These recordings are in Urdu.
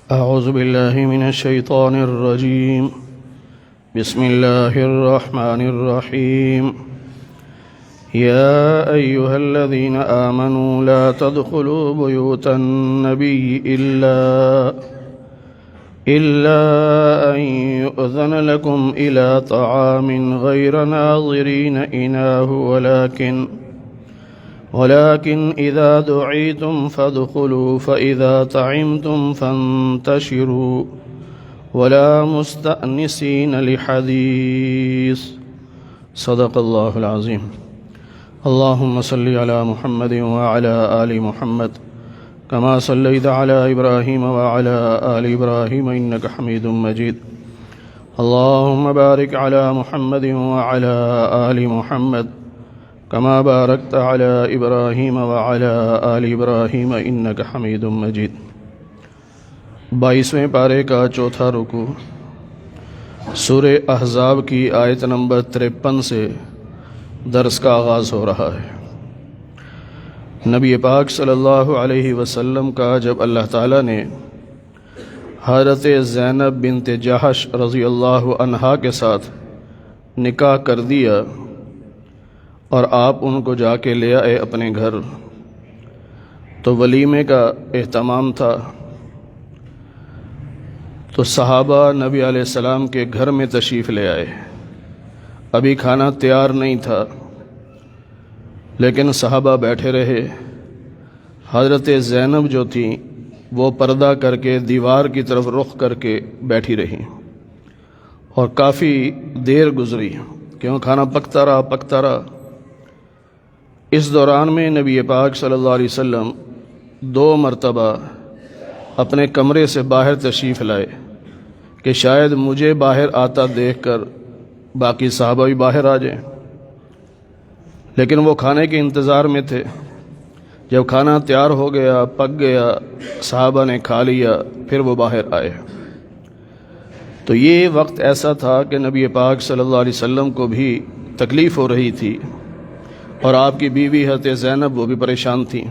أعوذ بالله من الشيطان الرجيم. بسم الله الرحمن الرحيم. يا أيها الذين آمنوا لا تدخلوا بيوت النبي إلا أن يؤذن لكم إلى طعام غير ناظرين إناه ولكن إذا دعيتم فادخلوا فإذا طعمتم فانتشروا ولا مستأنسين لحديث. صدق الله العظيم. اللهم صل على محمد وعلى آل محمد كما صليت على إبراهيم وعلى آل إبراهيم إنك حميد مجيد. اللهم بارك على محمد وعلى آل محمد كما باركت على إبراهيم وعلى آل إبراهيم إنك حميد مجيد. 22ویں پارے کا چوتھا رکوع سورہ احزاب کی آیت نمبر 53 سے درس کا آغاز ہو رہا ہے. نبی پاک صلی اللہ علیہ وسلم کا جب اللہ تعالیٰ نے حضرت زینب بنت جحش رضی اللہ عنہا کے ساتھ نکاح کر دیا اور آپ ان کو جا کے لے آئے اپنے گھر، تو ولیمے کا اہتمام تھا. تو صحابہ نبی علیہ السلام کے گھر میں تشریف لے آئے. ابھی کھانا تیار نہیں تھا لیکن صحابہ بیٹھے رہے. حضرت زینب جو تھیں وہ پردہ کر کے دیوار کی طرف رخ کر کے بیٹھی رہیں اور کافی دیر گزری کیوں کھانا پکتا رہا. اس دوران میں نبی پاک صلی اللہ علیہ وسلم 2 مرتبہ اپنے کمرے سے باہر تشریف لائے کہ شاید مجھے باہر آتا دیکھ کر باقی صحابہ بھی باہر آ جائیں، لیکن وہ کھانے کے انتظار میں تھے. جب کھانا تیار ہو گیا، پک گیا، صحابہ نے کھا لیا، پھر وہ باہر آئے. تو یہ وقت ایسا تھا کہ نبی پاک صلی اللہ علیہ وسلم کو بھی تکلیف ہو رہی تھی اور آپ کی بیوی حضرت زینب وہ بھی پریشان تھیں.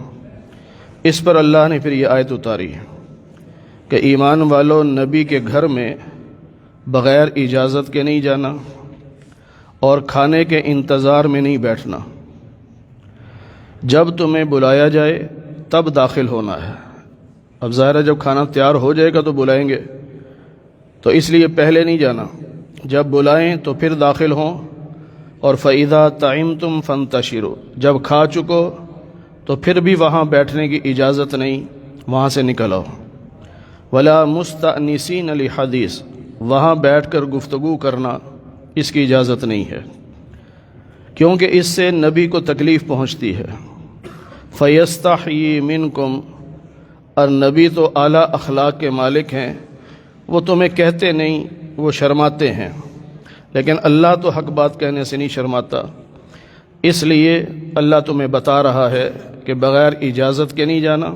اس پر اللہ نے پھر یہ آیت اتاری کہ ایمان والو نبی کے گھر میں بغیر اجازت کے نہیں جانا اور کھانے کے انتظار میں نہیں بیٹھنا. جب تمہیں بلایا جائے تب داخل ہونا ہے. اب ظاہر ہے جب کھانا تیار ہو جائے گا تو بلائیں گے، تو اس لیے پہلے نہیں جانا. جب بلائیں تو پھر داخل ہوں. اور فَإِذَا طَعِمْتُمْ فَانْتَشِرُوا، جب کھا چکو تو پھر بھی وہاں بیٹھنے کی اجازت نہیں، وہاں سے نکل آؤ. وَلَا مُسْتَأْنِسِينَ لِحَدِيثٍ، وہاں بیٹھ کر گفتگو کرنا اس کی اجازت نہیں ہے کیونکہ اس سے نبی کو تکلیف پہنچتی ہے. فَيَسْتَحْيِي مِنْكُمْ، اور نبی تو اعلیٰ اخلاق کے مالک ہیں، وہ تمہیں کہتے نہیں، وہ شرماتے ہیں، لیکن اللہ تو حق بات کہنے سے نہیں شرماتا. اس لیے اللہ تمہیں بتا رہا ہے کہ بغیر اجازت کے نہیں جانا،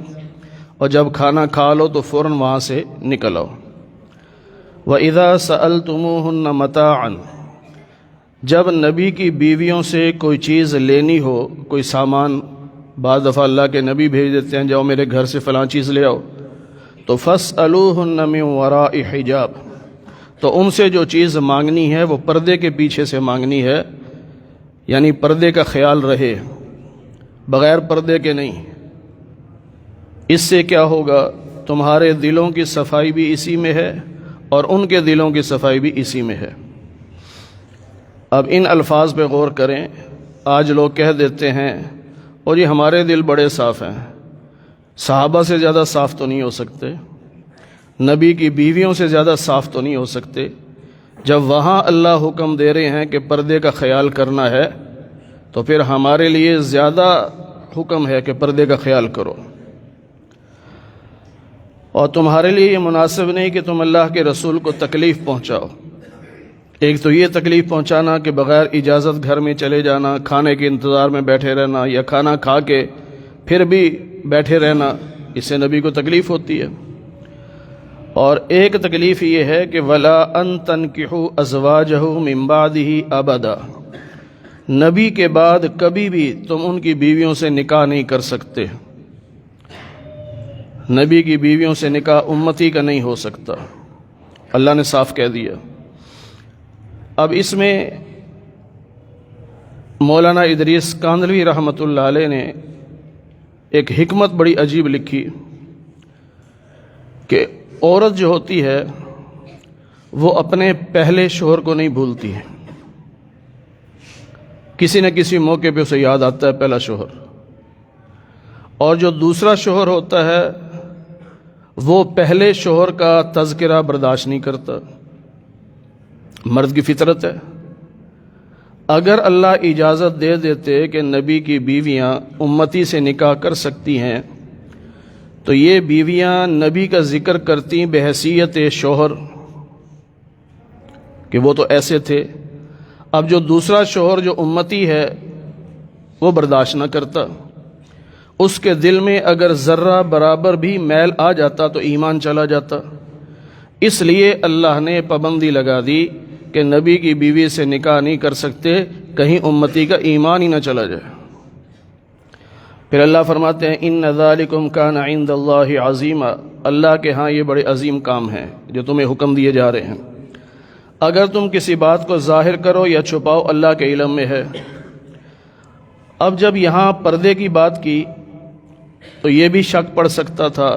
اور جب کھانا کھا لو تو فوراً وہاں سے نکل آؤ. وَإِذَا سَأَلْتُمُوهُنَّ مَتَاعًا، جب نبی کی بیویوں سے کوئی چیز لینی ہو، کوئی سامان، بعض دفعہ اللہ کے نبی بھیج دیتے ہیں جاؤ میرے گھر سے فلاں چیز لے آؤ، تو فَاسْأَلُوهُنَّ مِنْ وَرَاءِ حِجَابٍ، تو ان سے جو چیز مانگنی ہے وہ پردے کے پیچھے سے مانگنی ہے، یعنی پردے کا خیال رہے، بغیر پردے کے نہیں. اس سے کیا ہوگا، تمہارے دلوں کی صفائی بھی اسی میں ہے اور ان کے دلوں کی صفائی بھی اسی میں ہے. اب ان الفاظ پہ غور کریں. آج لوگ کہہ دیتے ہیں اور یہ ہمارے دل بڑے صاف ہیں. صحابہ سے زیادہ صاف تو نہیں ہو سکتے، نبی کی بیویوں سے زیادہ صاف تو نہیں ہو سکتے. جب وہاں اللہ حکم دے رہے ہیں کہ پردے کا خیال کرنا ہے تو پھر ہمارے لیے زیادہ حکم ہے کہ پردے کا خیال کرو. اور تمہارے لیے یہ مناسب نہیں کہ تم اللہ کے رسول کو تکلیف پہنچاؤ. ایک تو یہ تکلیف پہنچانا کہ بغیر اجازت گھر میں چلے جانا، کھانے کے انتظار میں بیٹھے رہنا، یا کھانا کھا کے پھر بھی بیٹھے رہنا، اس سے نبی کو تکلیف ہوتی ہے. اور ایک تکلیف یہ ہے کہ وَلَا أَن تَنْكِحُوا أَزْوَاجَهُ مِن بَعْدِهِ أَبَدًا، نبی کے بعد کبھی بھی تم ان کی بیویوں سے نکاح نہیں کر سکتے. نبی کی بیویوں سے نکاح امتی کا نہیں ہو سکتا، اللہ نے صاف کہہ دیا۔ اب اس میں مولانا ادریس کاندھلوی رحمۃ اللہ علیہ نے ایک حکمت بڑی عجیب لکھی کہ عورت جو ہوتی ہے وہ اپنے پہلے شوہر کو نہیں بھولتی ہے، کسی نہ کسی موقع پہ اسے یاد آتا ہے پہلا شوہر، اور جو دوسرا شوہر ہوتا ہے وہ پہلے شوہر کا تذکرہ برداشت نہیں کرتا، مرد کی فطرت ہے۔ اگر اللہ اجازت دے دیتے کہ نبی کی بیویاں امتی سے نکاح کر سکتی ہیں تو یہ بیویاں نبی کا ذکر کرتی بحیثیت شوہر کہ وہ تو ایسے تھے۔ اب جو دوسرا شوہر جو امتی ہے وہ برداشت نہ کرتا، اس کے دل میں اگر ذرہ برابر بھی میل آ جاتا تو ایمان چلا جاتا، اس لیے اللہ نے پابندی لگا دی کہ نبی کی بیوی سے نکاح نہیں کر سکتے، کہیں امتی کا ایمان ہی نہ چلا جائے۔ پھر اللہ فرماتے ہیں ان ذالکم کان عند اللہ عظیما، اللہ کے ہاں یہ بڑے عظیم کام ہیں جو تمہیں حکم دیے جا رہے ہیں۔ اگر تم کسی بات کو ظاہر کرو یا چھپاؤ اللہ کے علم میں ہے۔ اب جب یہاں پردے کی بات کی تو یہ بھی شک پڑ سکتا تھا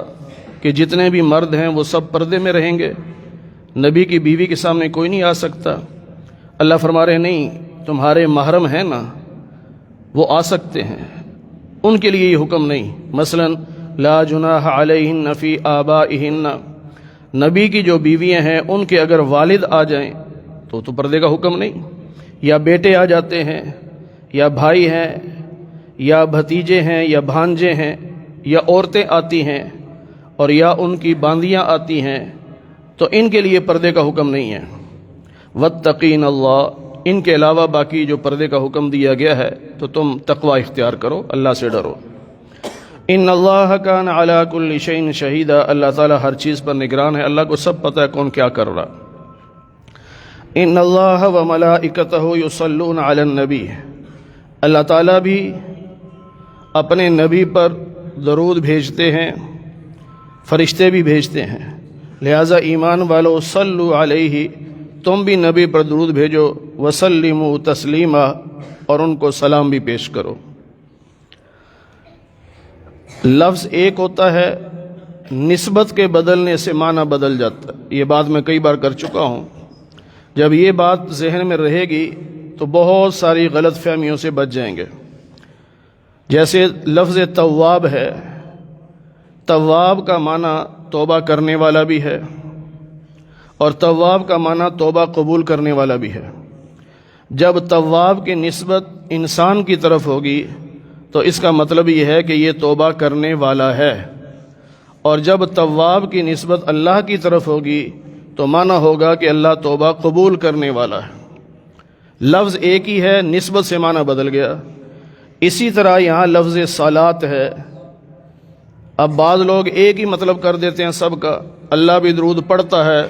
کہ جتنے بھی مرد ہیں وہ سب پردے میں رہیں گے، نبی کی بیوی کے سامنے کوئی نہیں آ سکتا۔ اللہ فرما رہے نہیں، تمہارے محرم ہیں نا وہ آ سکتے ہیں، ان کے لیے یہ حکم نہیں۔ مثلا لا جناح علیہن فی آبائہن، نبی کی جو بیویاں ہیں ان کے اگر والد آ جائیں تو پردے کا حکم نہیں، یا بیٹے آ جاتے ہیں یا بھائی ہیں یا بھتیجے ہیں یا بھانجے ہیں یا عورتیں آتی ہیں اور یا ان کی باندیاں آتی ہیں تو ان کے لیے پردے کا حکم نہیں ہے۔ واتقین اللہ، ان کے علاوہ باقی جو پردے کا حکم دیا گیا ہے تو تم تقوی اختیار کرو، اللہ سے ڈرو۔ ان اللہ کان علی کل شیء شہیدا، اللہ تعالیٰ ہر چیز پر نگران ہے، اللہ کو سب پتہ ہے کون کیا کر رہا۔ ان اللہ وملائکتہ یصلون علی النبی، اللہ تعالیٰ بھی اپنے نبی پر درود بھیجتے ہیں، فرشتے بھی بھیجتے ہیں، لہٰذا ایمان والو صلو علیہ، تم بھی نبی پر درود بھیجو، وسلموا تسلیما، اور ان کو سلام بھی پیش کرو۔ لفظ ایک ہوتا ہے، نسبت کے بدلنے سے معنی بدل جاتا ہے، یہ بات میں کئی بار کر چکا ہوں۔ جب یہ بات ذہن میں رہے گی تو بہت ساری غلط فہمیوں سے بچ جائیں گے۔ جیسے لفظ تواب ہے، تواب کا معنی توبہ کرنے والا بھی ہے اور تواب کا معنی توبہ قبول کرنے والا بھی ہے۔ جب تواب کی نسبت انسان کی طرف ہوگی تو اس کا مطلب یہ ہے کہ یہ توبہ کرنے والا ہے، اور جب تواب کی نسبت اللہ کی طرف ہوگی تو معنی ہوگا کہ اللہ توبہ قبول کرنے والا ہے۔ لفظ ایک ہی ہے، نسبت سے معنی بدل گیا۔ اسی طرح یہاں لفظ صلات ہے، اب بعض لوگ ایک ہی مطلب کر دیتے ہیں سب کا، اللہ بھی درود پڑھتا ہے،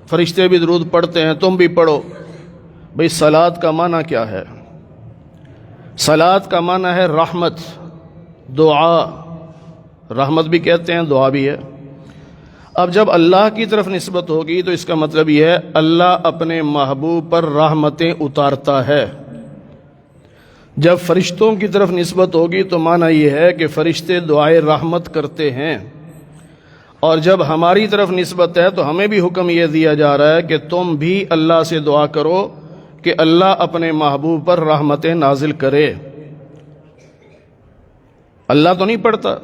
فرشتے بھی درود پڑھتے ہیں، تم بھی پڑھو۔ بھئی صلات کا معنی کیا ہے؟ صلات کا معنی ہے رحمت، دعا، رحمت بھی کہتے ہیں، دعا بھی ہے۔ اب جب اللہ کی طرف نسبت ہوگی تو اس کا مطلب یہ ہے اللہ اپنے محبوب پر رحمتیں اتارتا ہے۔ جب فرشتوں کی طرف نسبت ہوگی تو معنی یہ ہے کہ فرشتے دعائے رحمت کرتے ہیں، اور جب ہماری طرف نسبت ہے تو ہمیں بھی حکم یہ دیا جا رہا ہے کہ تم بھی اللہ سے دعا کرو کہ اللہ اپنے محبوب پر رحمتیں نازل کرے۔ اللہ تو نہیں پڑھتا،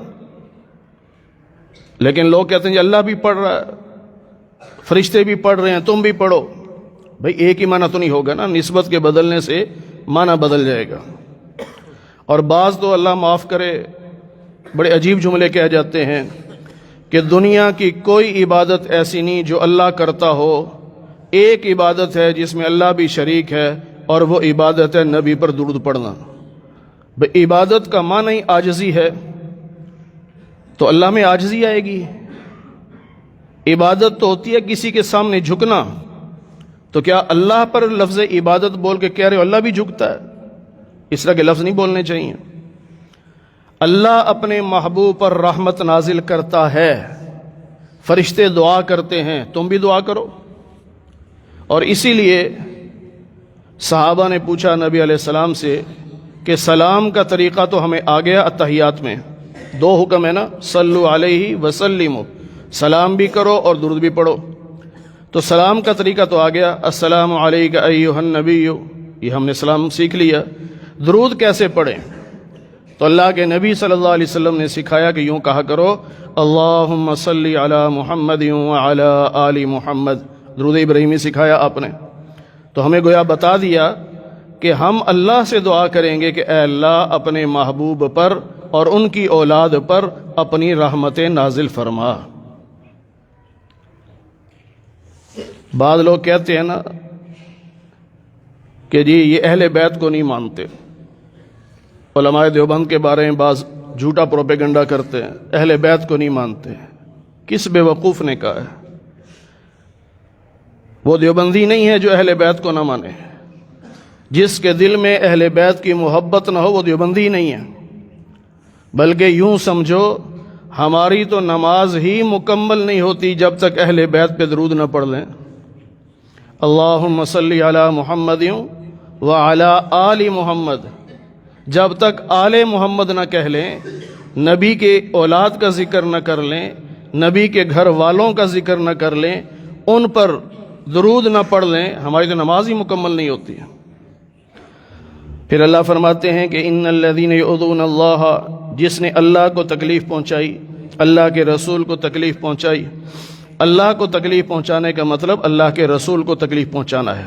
لیکن لوگ کہتے ہیں کہ اللہ بھی پڑھ رہا ہے، فرشتے بھی پڑھ رہے ہیں، تم بھی پڑھو۔ بھئی ایک ہی معنی تو نہیں ہوگا نا، نسبت کے بدلنے سے معنی بدل جائے گا۔ اور بعض تو اللہ معاف کرے بڑے عجیب جملے کہہ جاتے ہیں کہ دنیا کی کوئی عبادت ایسی نہیں جو اللہ کرتا ہو، ایک عبادت ہے جس میں اللہ بھی شریک ہے اور وہ عبادت ہے نبی پر درود پڑھنا۔ بھئی عبادت کا معنی ہی عاجزی ہے، تو اللہ میں عاجزی آئے گی؟ عبادت تو ہوتی ہے کسی کے سامنے جھکنا، تو کیا اللہ پر لفظ عبادت بول کے کہہ رہے ہو اللہ بھی جھکتا ہے؟ اس طرح کے لفظ نہیں بولنے چاہیے۔ اللہ اپنے محبوب پر رحمت نازل کرتا ہے، فرشتے دعا کرتے ہیں، تم بھی دعا کرو۔ اور اسی لیے صحابہ نے پوچھا نبی علیہ السلام سے کہ سلام کا طریقہ تو ہمیں آ گیا اتحیات میں، دو حکم ہے نا، صلو علیہ وسلموا، سلام بھی کرو اور درود بھی پڑھو۔ تو سلام کا طریقہ تو آ گیا، السلام علیک ایھا النبی، یہ ہم نے سلام سیکھ لیا۔ درود کیسے پڑھیں؟ تو اللہ کے نبی صلی اللہ علیہ وسلم نے سکھایا کہ یوں کہا کرو، اللہم صلی علی محمد وعلی آل محمد، درود ابراہیمی سکھایا آپ نے۔ تو ہمیں گویا بتا دیا کہ ہم اللہ سے دعا کریں گے کہ اے اللہ اپنے محبوب پر اور ان کی اولاد پر اپنی رحمتیں نازل فرما۔ بعض لوگ کہتے ہیں نا کہ جی یہ اہل بیت کو نہیں مانتے، علماء دیوبند کے بارے میں بعض جھوٹا پروپیگنڈا کرتے ہیں، اہل بیت کو نہیں مانتے۔ کس بے وقوف نے کہا ہے؟ وہ دیوبندی نہیں ہے جو اہل بیت کو نہ مانے۔ جس کے دل میں اہل بیت کی محبت نہ ہو وہ دیوبندی نہیں ہے، بلکہ یوں سمجھو ہماری تو نماز ہی مکمل نہیں ہوتی جب تک اہل بیت پہ درود نہ پڑھ لیں۔ اللہم صلی علی محمد وعلی آل محمد، جب تک آل محمد نہ کہہ لیں، نبی کے اولاد کا ذکر نہ کر لیں، نبی کے گھر والوں کا ذکر نہ کر لیں، ان پر درود نہ پڑھ لیں، ہماری تو نماز ہی مکمل نہیں ہوتی ہے۔ پھر اللہ فرماتے ہیں کہ ان الذین یؤذون اللہ، جس نے اللہ کو تکلیف پہنچائی، اللہ کے رسول کو تکلیف پہنچائی۔ اللہ کو تکلیف پہنچانے کا مطلب اللہ کے رسول کو تکلیف پہنچانا ہے،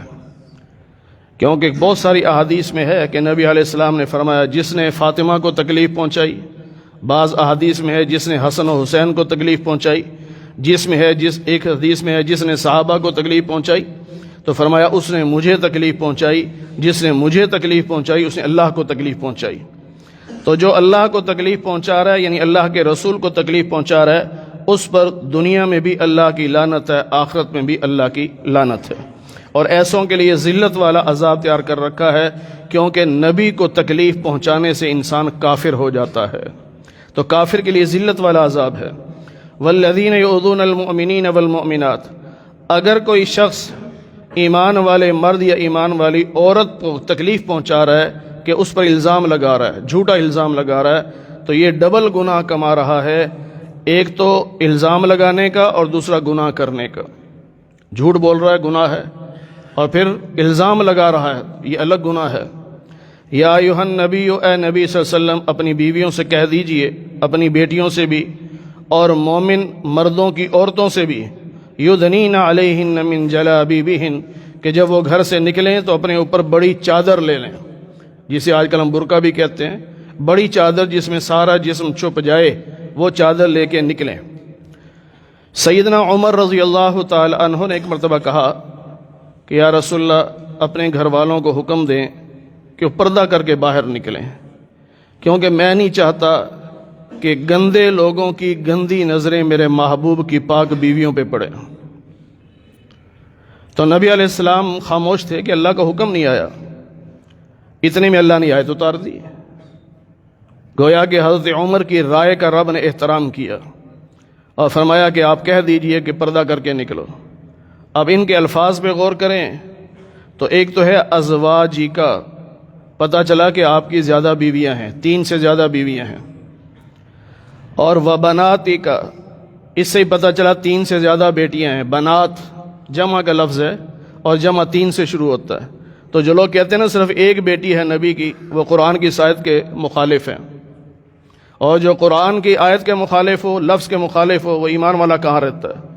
کیونکہ بہت ساری احادیث میں ہے کہ نبی علیہ السلام نے فرمایا جس نے فاطمہ کو تکلیف پہنچائی، بعض احادیث میں ہے جس نے حسن و حسین کو تکلیف پہنچائی، ایک حدیث میں ہے جس نے صحابہ کو تکلیف پہنچائی، تو فرمایا اس نے مجھے تکلیف پہنچائی، جس نے مجھے تکلیف پہنچائی اس نے اللہ کو تکلیف پہنچائی۔ تو جو اللہ کو تکلیف پہنچا رہا ہے یعنی اللہ کے رسول کو تکلیف پہنچا رہا ہے، اس پر دنیا میں بھی اللہ کی لعنت ہے، آخرت میں بھی اللہ کی لعنت ہے۔ اور ایسوں کے لیے ذلت والا عذاب تیار کر رکھا ہے، کیونکہ نبی کو تکلیف پہنچانے سے انسان کافر ہو جاتا ہے، تو کافر کے لیے ذلت والا عذاب ہے۔ والذین یؤذون المؤمنین والمؤمنات، اگر کوئی شخص ایمان والے مرد یا ایمان والی عورت کو تکلیف پہنچا رہا ہے کہ اس پر الزام لگا رہا ہے، جھوٹا الزام لگا رہا ہے، تو یہ ڈبل گناہ کما رہا ہے، ایک تو الزام لگانے کا اور دوسرا گناہ کرنے کا۔ جھوٹ بول رہا ہے گناہ ہے، اور پھر الزام لگا رہا ہے، یہ الگ گناہ ہے۔ یا ایھا النبی، اے نبی صلی اللہ علیہ وسلم اپنی بیویوں سے کہہ دیجئے، اپنی بیٹیوں سے بھی اور مومن مردوں کی عورتوں سے بھی، یدنین علیہن من جلابیبہن، کہ جب وہ گھر سے نکلیں تو اپنے اوپر بڑی چادر لے لیں، جسے آج کل ہم برقع بھی کہتے ہیں، بڑی چادر جس میں سارا جسم چھپ جائے، وہ چادر لے کے نکلیں۔ سیدنا عمر رضی اللہ تعالی عنہ نے ایک مرتبہ کہا کہ یا رسول اللہ اپنے گھر والوں کو حکم دیں کہ وہ پردہ کر کے باہر نکلیں، کیونکہ میں نہیں چاہتا کہ گندے لوگوں کی گندی نظریں میرے محبوب کی پاک بیویوں پہ پڑے۔ تو نبی علیہ السلام خاموش تھے کہ اللہ کا حکم نہیں آیا، اتنے میں اللہ نے آیت اتار دی۔ گویا کہ حضرت عمر کی رائے کا رب نے احترام کیا اور فرمایا کہ آپ کہہ دیجئے کہ پردہ کر کے نکلو۔ اب ان کے الفاظ پہ غور کریں تو ایک تو ہے ازواجی کا، پتہ چلا کہ آپ کی زیادہ بیویاں ہیں، 3 سے زیادہ بیویاں ہیں، اور وبناتی کا، اس سے ہی پتہ چلا 3 سے زیادہ بیٹیاں ہیں۔ بنات جمع کا لفظ ہے اور جمع 3 سے شروع ہوتا ہے، تو جو لوگ کہتے ہیں نا صرف ایک بیٹی ہے نبی کی، وہ قرآن کی آیت کے مخالف ہیں، اور جو قرآن کی آیت کے مخالف ہو، لفظ کے مخالف ہو، وہ ایمان والا کہاں رہتا ہے؟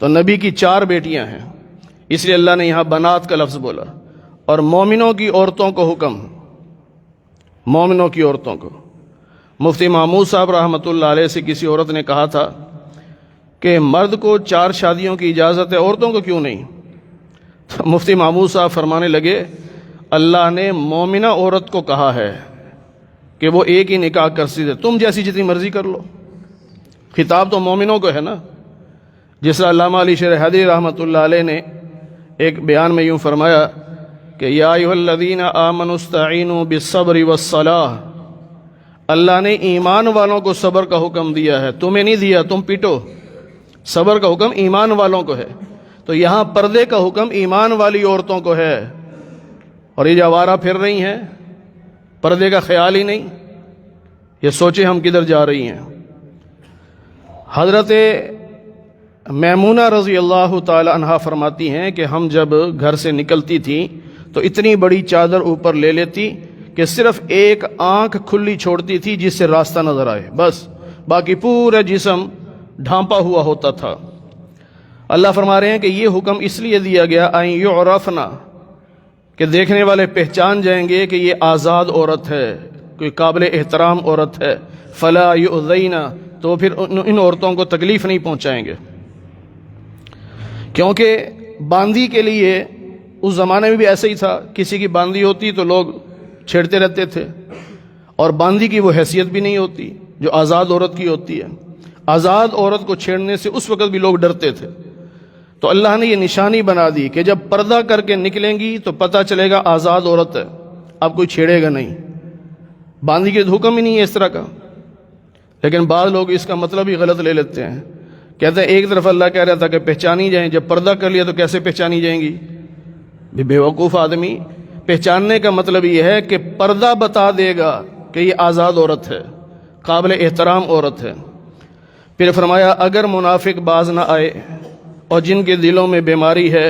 تو نبی کی 4 بیٹیاں ہیں، اس لیے اللہ نے یہاں بنات کا لفظ بولا۔ اور مومنوں کی عورتوں کو حکم، مومنوں کی عورتوں کو، مفتی محمود صاحب رحمۃ اللہ علیہ سے کسی عورت نے کہا تھا کہ مرد کو 4 شادیوں کی اجازت ہے، عورتوں کو کیوں نہیں؟ تو مفتی محمود صاحب فرمانے لگے اللہ نے مومنہ عورت کو کہا ہے کہ وہ ایک ہی نکاح کر سکتے، تم جیسی جتنی مرضی کر لو، خطاب تو مومنوں کو ہے نا۔ جس طرح علامہ علی شرح حدیث رحمۃ اللہ علیہ نے ایک بیان میں یوں فرمایا کہ یا ایھا الذین آمنوا استعینوا بالصبر والصلاۃ، اللہ نے ایمان والوں کو صبر کا حکم دیا ہے، تمہیں نہیں دیا، تم پیٹو۔ صبر کا حکم ایمان والوں کو ہے، تو یہاں پردے کا حکم ایمان والی عورتوں کو ہے۔ اور یہ جو آوارہ پھر رہی ہیں، پردے کا خیال ہی نہیں، یہ سوچیں ہم کدھر جا رہی ہیں۔ حضرت میمونہ رضی اللہ تعالی عنہا فرماتی ہیں کہ ہم جب گھر سے نکلتی تھیں تو اتنی بڑی چادر اوپر لے لیتی کہ صرف ایک آنکھ کھلی چھوڑتی تھی جس سے راستہ نظر آئے، بس باقی پورا جسم ڈھانپا ہوا ہوتا تھا۔ اللہ فرما رہے ہیں کہ یہ حکم اس لیے دیا گیا ان یعرفنا، کہ دیکھنے والے پہچان جائیں گے کہ یہ آزاد عورت ہے، کوئی قابل احترام عورت ہے۔ فلا یؤذینا، تو پھر ان عورتوں کو تکلیف نہیں پہنچائیں گے، کیونکہ باندی کے لیے اس زمانے میں بھی ایسا ہی تھا، کسی کی باندی ہوتی تو لوگ چھیڑتے رہتے تھے، اور باندی کی وہ حیثیت بھی نہیں ہوتی جو آزاد عورت کی ہوتی ہے۔ آزاد عورت کو چھیڑنے سے اس وقت بھی لوگ ڈرتے تھے، تو اللہ نے یہ نشانی بنا دی کہ جب پردہ کر کے نکلیں گی تو پتہ چلے گا آزاد عورت ہے، اب کوئی چھیڑے گا نہیں۔ باندی کے حکم ہی نہیں ہے اس طرح کا، لیکن بعض لوگ اس کا مطلب ہی غلط لے لیتے ہیں، کہتے ہیں ایک طرف اللہ کہہ رہا تھا کہ پہچانی جائیں، جب پردہ کر لیا تو کیسے پہچانی جائیں گی؟ بے وقوف آدمی، پہچاننے کا مطلب یہ ہے کہ پردہ بتا دے گا کہ یہ آزاد عورت ہے، قابل احترام عورت ہے۔ پھر فرمایا اگر منافق باز نہ آئے اور جن کے دلوں میں بیماری ہے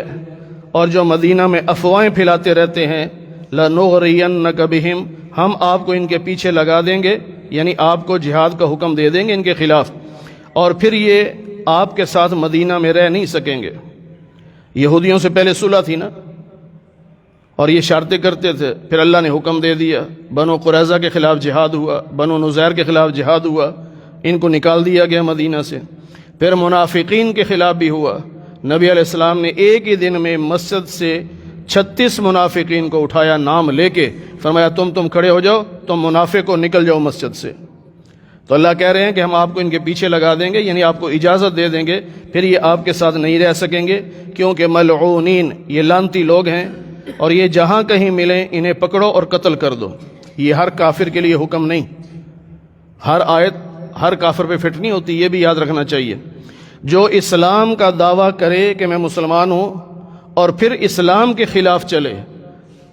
اور جو مدینہ میں افواہیں پھیلاتے رہتے ہیں، لَنُغْرِيَنَّكَ بِهِمْ، ہم آپ کو ان کے پیچھے لگا دیں گے، یعنی آپ کو جہاد کا حکم دے دیں گے ان کے خلاف، اور پھر یہ آپ کے ساتھ مدینہ میں رہ نہیں سکیں گے۔ یہودیوں سے پہلے صلح تھی نا، اور یہ شرطیں کرتے تھے، پھر اللہ نے حکم دے دیا، بنو قریظہ کے خلاف جہاد ہوا، بنو نذیر کے خلاف جہاد ہوا، ان کو نکال دیا گیا مدینہ سے۔ پھر منافقین کے خلاف بھی ہوا، نبی علیہ السلام نے ایک ہی دن میں مسجد سے 36 منافقین کو اٹھایا نام لے کے، فرمایا تم کھڑے ہو جاؤ، تم منافق ہو، نکل جاؤ مسجد سے۔ تو اللہ کہہ رہے ہیں کہ ہم آپ کو ان کے پیچھے لگا دیں گے، یعنی آپ کو اجازت دے دیں گے، پھر یہ آپ کے ساتھ نہیں رہ سکیں گے، کیونکہ ملعونین، یہ لعنتی لوگ ہیں، اور یہ جہاں کہیں ملیں انہیں پکڑو اور قتل کر دو۔ یہ ہر کافر کے لیے حکم نہیں، ہر آیت ہر کافر پہ فٹ نہیں ہوتی، یہ بھی یاد رکھنا چاہیے۔ جو اسلام کا دعویٰ کرے کہ میں مسلمان ہوں اور پھر اسلام کے خلاف چلے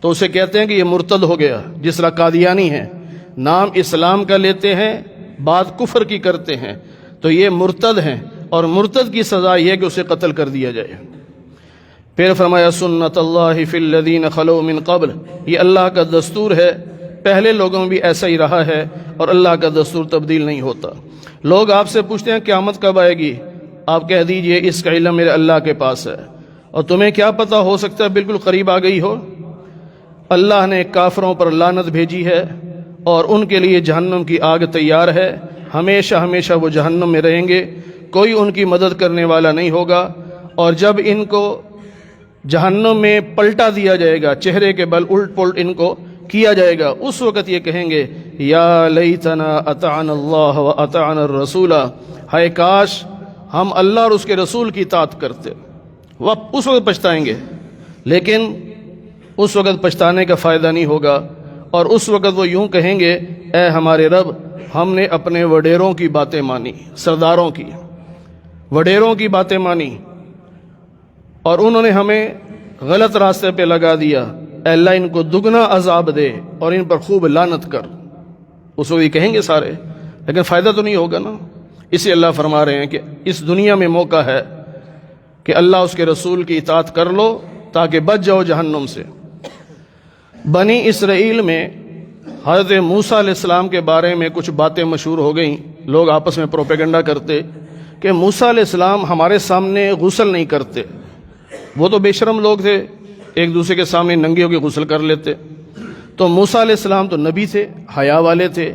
تو اسے کہتے ہیں کہ یہ مرتد ہو گیا، جس طرح قادیانی ہیں، نام اسلام کا لیتے ہیں، بات کفر کی کرتے ہیں، تو یہ مرتد ہیں، اور مرتد کی سزا یہ ہے کہ اسے قتل کر دیا جائے۔ پھر فرمایا سنت اللہ فی الذین خلو من قبل، یہ اللہ کا دستور ہے، پہلے لوگوں میں بھی ایسا ہی رہا ہے، اور اللہ کا دستور تبدیل نہیں ہوتا۔ لوگ آپ سے پوچھتے ہیں قیامت کب آئے گی، آپ کہہ دیجئے اس کا علم میرے اللہ کے پاس ہے، اور تمہیں کیا پتہ، ہو سکتا ہے بالکل قریب آ گئی ہو۔ اللہ نے کافروں پر لعنت بھیجی ہے اور ان کے لیے جہنم کی آگ تیار ہے، ہمیشہ ہمیشہ وہ جہنم میں رہیں گے، کوئی ان کی مدد کرنے والا نہیں ہوگا۔ اور جب ان کو جہنم میں پلٹا دیا جائے گا، چہرے کے بل الٹ پلٹ ان کو کیا جائے گا، اس وقت یہ کہیں گے یا لیتنا اطعنا اللہ و اطعنا الرسول، ہائے کاش ہم اللہ اور اس کے رسول کی اطاعت کرتے۔ وہ اس وقت پچھتائیں گے، لیکن اس وقت پچھتانے کا فائدہ نہیں ہوگا، اور اس وقت وہ یوں کہیں گے اے ہمارے رب، ہم نے اپنے وڈیروں کی باتیں مانی، سرداروں کی وڈیروں کی باتیں مانی، اور انہوں نے ہمیں غلط راستے پہ لگا دیا، اے اللہ ان کو دگنا عذاب دے اور ان پر خوب لعنت کر۔ اس وقت یہ کہیں گے سارے، لیکن فائدہ تو نہیں ہوگا نا۔ اسی اللہ فرما رہے ہیں کہ اس دنیا میں موقع ہے کہ اللہ اس کے رسول کی اطاعت کر لو تاکہ بچ جاؤ جہنم سے۔ بنی اسرائیل میں حضرت موسیٰ علیہ السلام کے بارے میں کچھ باتیں مشہور ہو گئیں، لوگ آپس میں پروپیگنڈا کرتے کہ موسیٰ علیہ السلام ہمارے سامنے غسل نہیں کرتے، وہ تو بے شرم لوگ تھے، ایک دوسرے کے سامنے ننگے ہو کے غسل کر لیتے۔ تو موسیٰ علیہ السلام تو نبی تھے، حیا والے تھے،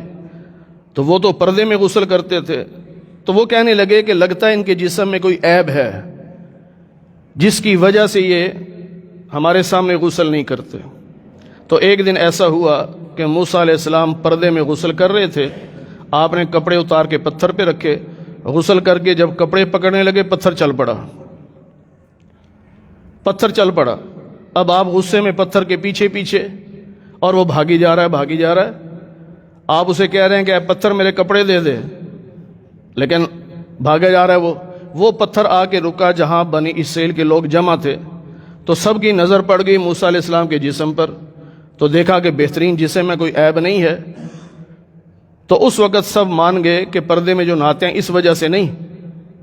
تو وہ تو پردے میں غسل کرتے تھے، تو وہ کہنے لگے کہ لگتا ہے ان کے جسم میں کوئی عیب ہے جس کی وجہ سے یہ ہمارے سامنے غسل نہیں کرتے۔ تو ایک دن ایسا ہوا کہ موسیٰ علیہ السلام پردے میں غسل کر رہے تھے، آپ نے کپڑے اتار کے پتھر پہ رکھے، غسل کر کے جب کپڑے پکڑنے لگے پتھر چل پڑا، پتھر چل پڑا۔ اب آپ غصے میں پتھر کے پیچھے پیچھے، اور وہ بھاگی جا رہا ہے۔ آپ اسے کہہ رہے ہیں کہ اے پتھر میرے کپڑے دے دے، لیکن بھاگا جا رہا ہے۔ وہ پتھر آ کے رکا جہاں بنی اسرائیل کے لوگ جمع تھے، تو سب کی نظر پڑ گئی موسیٰ علیہ السلام کے جسم پر، تو دیکھا کہ بہترین جسم میں کوئی عیب نہیں ہے۔ تو اس وقت سب مان گئے کہ پردے میں جو نہاتے ہیں اس وجہ سے نہیں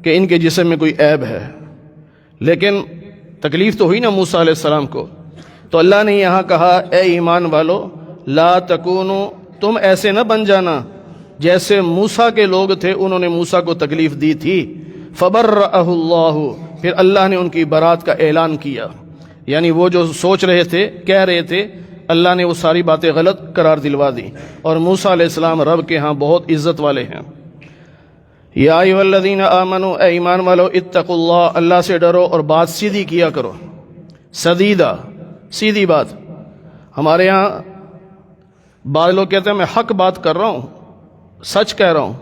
کہ ان کے جسم میں کوئی عیب ہے، لیکن تکلیف تو ہوئی نا موسیٰ علیہ السلام کو۔ تو اللہ نے یہاں کہا اے ایمان والو لا تکونو، تم ایسے نہ بن جانا جیسے موسیٰ کے لوگ تھے، انہوں نے موسیٰ کو تکلیف دی تھی۔ فبرأہ اللہ، پھر اللہ نے ان کی برات کا اعلان کیا، یعنی وہ جو سوچ رہے تھے کہہ رہے تھے اللہ نے وہ ساری باتیں غلط قرار دلوا دی، اور موسیٰ علیہ السلام رب کے ہاں بہت عزت والے ہیں۔ یا ایھا الذین آمنوا، اے ایمان والو، اتقوا اللہ، اللہ سے ڈرو اور بات سیدھی کیا کرو، سدیدہ، سیدھی بات۔ ہمارے ہاں بعض لوگ کہتے ہیں میں حق بات کر رہا ہوں، سچ کہہ رہا ہوں۔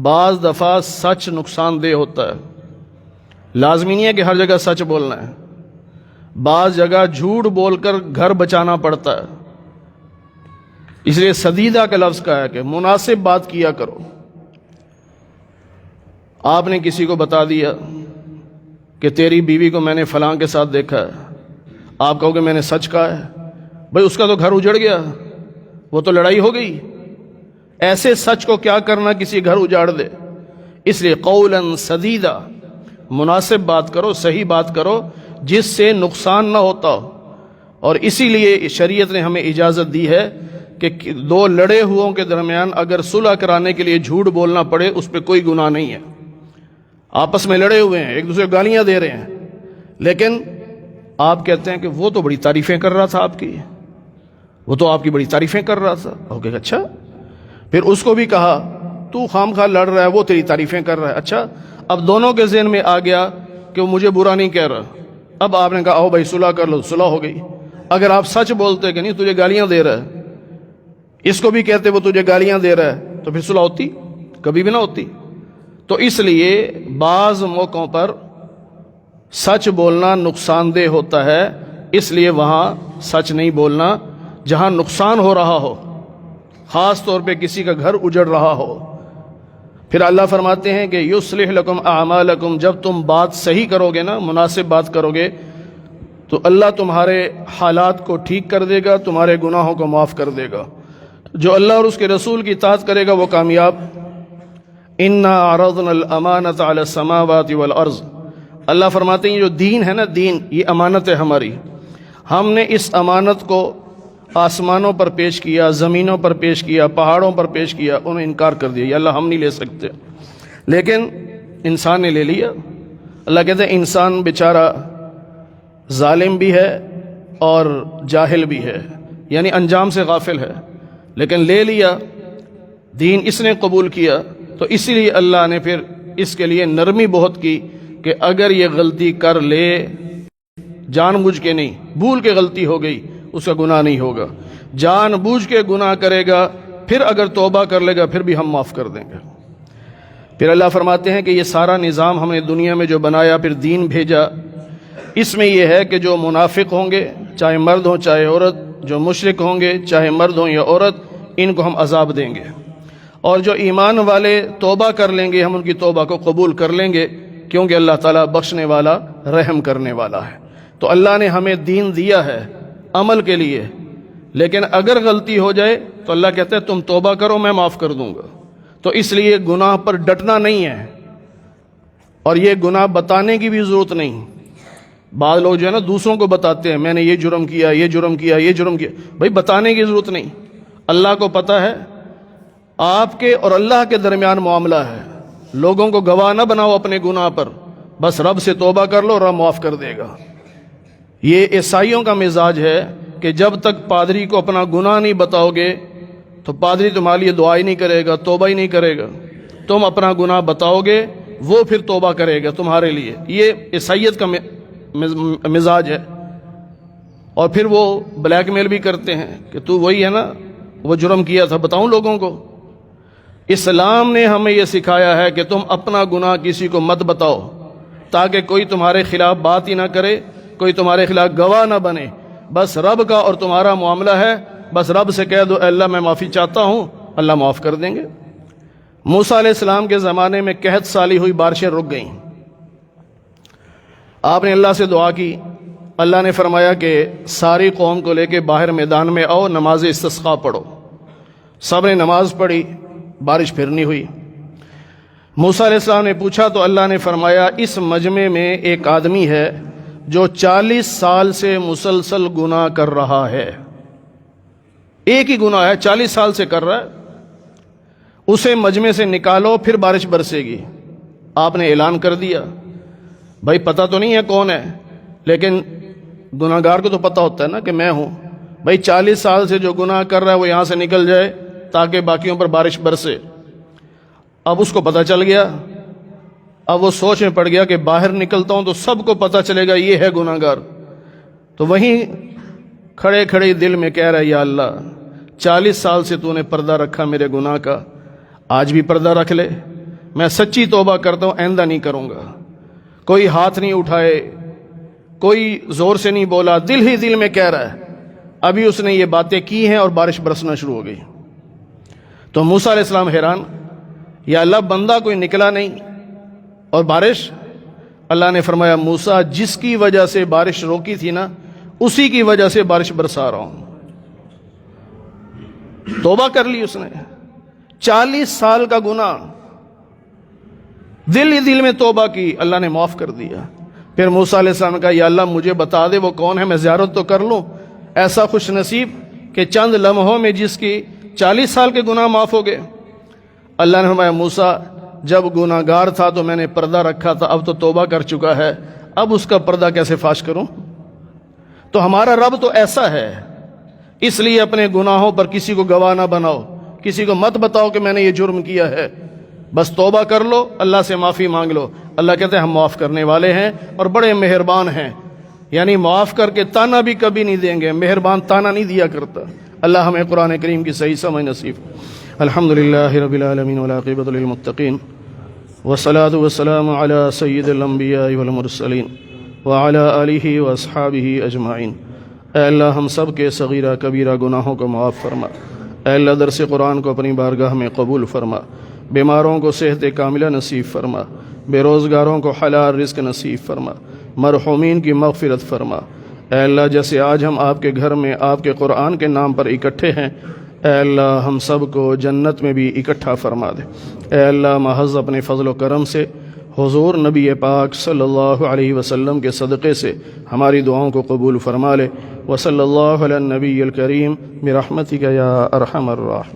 بعض دفعہ سچ نقصان دہ ہوتا ہے، لازمی نہیں ہے کہ ہر جگہ سچ بولنا ہے، بعض جگہ جھوٹ بول کر گھر بچانا پڑتا ہے۔ اس لیے سدیدہ کا لفظ کہا ہے کہ مناسب بات کیا کرو۔ آپ نے کسی کو بتا دیا کہ تیری بیوی کو میں نے فلاں کے ساتھ دیکھا ہے، آپ کہو کہ میں نے سچ کہا ہے، بھئی اس کا تو گھر اجڑ گیا، وہ تو لڑائی ہو گئی۔ ایسے سچ کو کیا کرنا کسی گھر اجاڑ دے، اس لیے قولا سدیدہ، مناسب بات کرو، صحیح بات کرو جس سے نقصان نہ ہوتا ہو۔ اور اسی لیے شریعت نے ہمیں اجازت دی ہے کہ دو لڑے ہوئوں کے درمیان اگر صلح کرانے کے لیے جھوٹ بولنا پڑے اس پہ کوئی گناہ نہیں ہے۔ آپس میں لڑے ہوئے ہیں، ایک دوسرے کو گالیاں دے رہے ہیں، لیکن آپ کہتے ہیں کہ وہ تو بڑی تعریفیں کر رہا تھا آپ کی، وہ تو آپ کی بڑی تعریفیں کر رہا تھا۔ اوکے، اچھا، پھر اس کو بھی کہا تو خام خواہ لڑ رہا ہے، وہ تیری تعریفیں کر رہا ہے۔ اچھا، اب دونوں کے ذہن میں آ گیا کہ وہ مجھے برا نہیں کہہ رہا، اب آپ نے کہا آؤ بھائی صلح کر لو، صلح ہو گئی۔ اگر آپ سچ بولتے کہ نہیں تجھے گالیاں دے رہا ہے، اس کو بھی کہتے وہ تجھے گالیاں دے رہا ہے، تو پھر صلح ہوتی؟ کبھی بھی نہ ہوتی۔ تو اس لیے بعض موقعوں پر سچ بولنا نقصان دہ ہوتا ہے، اس لیے وہاں سچ نہیں بولنا جہاں نقصان ہو رہا ہو، خاص طور پہ کسی کا گھر اجڑ رہا ہو۔ پھر اللہ فرماتے ہیں کہ یصلح لکم اعمالکم، جب تم بات صحیح کرو گے نا، مناسب بات کرو گے، تو اللہ تمہارے حالات کو ٹھیک کر دے گا، تمہارے گناہوں کو معاف کر دے گا۔ جو اللہ اور اس کے رسول کی اطاعت کرے گا وہ کامیاب۔ انا عرضنا الامانۃ علی السماوات والارض، اللہ فرماتے ہیں جو دین ہے نا، دین یہ امانت ہے ہماری، ہم نے اس امانت کو آسمانوں پر پیش کیا، زمینوں پر پیش کیا، پہاڑوں پر پیش کیا، انہوں نے انکار کر دیا، یہ اللہ ہم نہیں لے سکتے، لیکن انسان نے لے لیا۔ اللہ کہتے ہیں انسان بیچارہ ظالم بھی ہے اور جاہل بھی ہے، یعنی انجام سے غافل ہے، لیکن لے لیا، دین اس نے قبول کیا، تو اسی لیے اللہ نے پھر اس کے لیے نرمی بہت کی کہ اگر یہ غلطی کر لے، جان بوجھ کے نہیں، بھول کے غلطی ہو گئی، اس کا گناہ نہیں ہوگا۔ جان بوجھ کے گناہ کرے گا، پھر اگر توبہ کر لے گا پھر بھی ہم معاف کر دیں گے۔ پھر اللہ فرماتے ہیں کہ یہ سارا نظام ہم نے دنیا میں جو بنایا، پھر دین بھیجا، اس میں یہ ہے کہ جو منافق ہوں گے، چاہے مرد ہوں چاہے عورت، جو مشرک ہوں گے چاہے مرد ہوں یا عورت، ان کو ہم عذاب دیں گے، اور جو ایمان والے توبہ کر لیں گے ہم ان کی توبہ کو قبول کر لیں گے، کیونکہ اللہ تعالیٰ بخشنے والا رحم کرنے والا ہے۔ تو اللہ نے ہمیں دین دیا ہے عمل کے لیے، لیکن اگر غلطی ہو جائے تو اللہ کہتا ہے تم توبہ کرو میں معاف کر دوں گا۔ تو اس لیے گناہ پر ڈٹنا نہیں ہے، اور یہ گناہ بتانے کی بھی ضرورت نہیں۔ بعض لوگ جو ہے نا دوسروں کو بتاتے ہیں میں نے یہ جرم کیا، یہ جرم کیا، یہ جرم کیا، بھائی بتانے کی ضرورت نہیں، اللہ کو پتہ ہے، آپ کے اور اللہ کے درمیان معاملہ ہے۔ لوگوں کو گواہ نہ بناؤ اپنے گناہ پر، بس رب سے توبہ کر لو، رب معاف کر دے گا۔ یہ عیسائیوں کا مزاج ہے کہ جب تک پادری کو اپنا گناہ نہیں بتاؤ گے تو پادری تمہارے لیے دعا ہی نہیں کرے گا، توبہ ہی نہیں کرے گا۔ تم اپنا گناہ بتاؤ گے وہ پھر توبہ کرے گا تمہارے لیے۔ یہ عیسائیت کا مزاج ہے، اور پھر وہ بلیک میل بھی کرتے ہیں کہ تو وہی ہے نا وہ جرم کیا تھا، بتاؤں لوگوں کو۔ اسلام نے ہمیں یہ سکھایا ہے کہ تم اپنا گناہ کسی کو مت بتاؤ، تاکہ کوئی تمہارے خلاف بات ہی نہ کرے، کوئی تمہارے خلاف گواہ نہ بنے۔ بس رب کا اور تمہارا معاملہ ہے، بس رب سے کہہ دو اے اللہ میں معافی چاہتا ہوں، اللہ معاف کر دیں گے۔ موسیٰ علیہ السلام کے زمانے میں قحط سالی ہوئی، بارشیں رک گئیں، آپ نے اللہ سے دعا کی، اللہ نے فرمایا کہ ساری قوم کو لے کے باہر میدان میں آؤ، نماز استسقاء پڑھو۔ سب نے نماز پڑھی، بارش پھر نہیں ہوئی۔ موسیٰ علیہ السلام نے پوچھا تو اللہ نے فرمایا اس مجمع میں ایک آدمی ہے جو 40 سال سے مسلسل گناہ کر رہا ہے، ایک ہی گناہ ہے، 40 سال سے کر رہا ہے، اسے مجمع سے نکالو پھر بارش برسے گی۔ آپ نے اعلان کر دیا، بھائی پتہ تو نہیں ہے کون ہے، لیکن گناہ گار کو تو پتہ ہوتا ہے نا کہ میں ہوں، بھائی 40 سال سے جو گناہ کر رہا ہے وہ یہاں سے نکل جائے تاکہ باقیوں پر بارش برسے۔ اب اس کو پتہ چل گیا، اب وہ سوچ میں پڑ گیا کہ باہر نکلتا ہوں تو سب کو پتہ چلے گا یہ ہے گناہ گار، تو وہیں کھڑے کھڑے دل میں کہہ رہا ہے یا اللہ 40 سال سے تو نے پردہ رکھا میرے گناہ کا، آج بھی پردہ رکھ لے، میں سچی توبہ کرتا ہوں، آئندہ نہیں کروں گا۔ کوئی ہاتھ نہیں اٹھائے، کوئی زور سے نہیں بولا، دل ہی دل میں کہہ رہا ہے۔ ابھی اس نے یہ باتیں کی ہیں اور بارش برسنا شروع ہو گئی۔ تو موسیٰ علیہ السلام حیران، یا اللہ بندہ کوئی نکلا نہیں اور بارش؟ اللہ نے فرمایا موسیٰ جس کی وجہ سے بارش روکی تھی نا اسی کی وجہ سے بارش برسا رہا ہوں۔ توبہ کر لی اس نے، 40 سال کا گناہ، دل ہی دل میں توبہ کی، اللہ نے معاف کر دیا۔ پھر موسیٰ علیہ السلام نے کہا یا اللہ مجھے بتا دے وہ کون ہے، میں زیارت تو کر لوں۔ ایسا خوش نصیب کہ چند لمحوں میں جس کی 40 سال کے گناہ معاف ہو گئے۔ اللہ نے فرمایا موسیٰ جب گناہ گار تھا تو میں نے پردہ رکھا تھا، اب تو توبہ کر چکا ہے، اب اس کا پردہ کیسے فاش کروں؟ تو ہمارا رب تو ایسا ہے، اس لیے اپنے گناہوں پر کسی کو گواہ نہ بناؤ، کسی کو مت بتاؤ کہ میں نے یہ جرم کیا ہے، بس توبہ کر لو، اللہ سے معافی مانگ لو۔ اللہ کہتے ہیں ہم معاف کرنے والے ہیں اور بڑے مہربان ہیں، یعنی معاف کر کے تانا بھی کبھی نہیں دیں گے، مہربان تانا نہیں دیا کرتا۔ اللہ ہمیں قرآن کریم کی صحیح سمجھ نصیب۔ الحمدللہ رب العالمین والعاقبۃ للمتقین والصلاة والسلام علی سید الانبیاء والمرسلین وعلی آلہ واصحابہ اجمعین۔ اے اللہ ہم سب کے صغیرہ کبیرہ گناہوں کو معاف فرما، اے اللہ درس قرآن کو اپنی بارگاہ میں قبول فرما، بیماروں کو صحت کاملہ نصیب فرما، بے روزگاروں کو حلال رزق نصیب فرما، مرحومین کی مغفرت فرما۔ اے اللہ جیسے آج ہم آپ کے گھر میں آپ کے قرآن کے نام پر اکٹھے ہیں، اے اللہ ہم سب کو جنت میں بھی اکٹھا فرما دے۔ اے اللہ محض اپنے فضل و کرم سے حضور نبی پاک صلی اللہ علیہ وسلم کے صدقے سے ہماری دعاؤں کو قبول فرما لے۔ وصلی اللہ علی النبی الکریم برحمتک یا ارحم الراحمین۔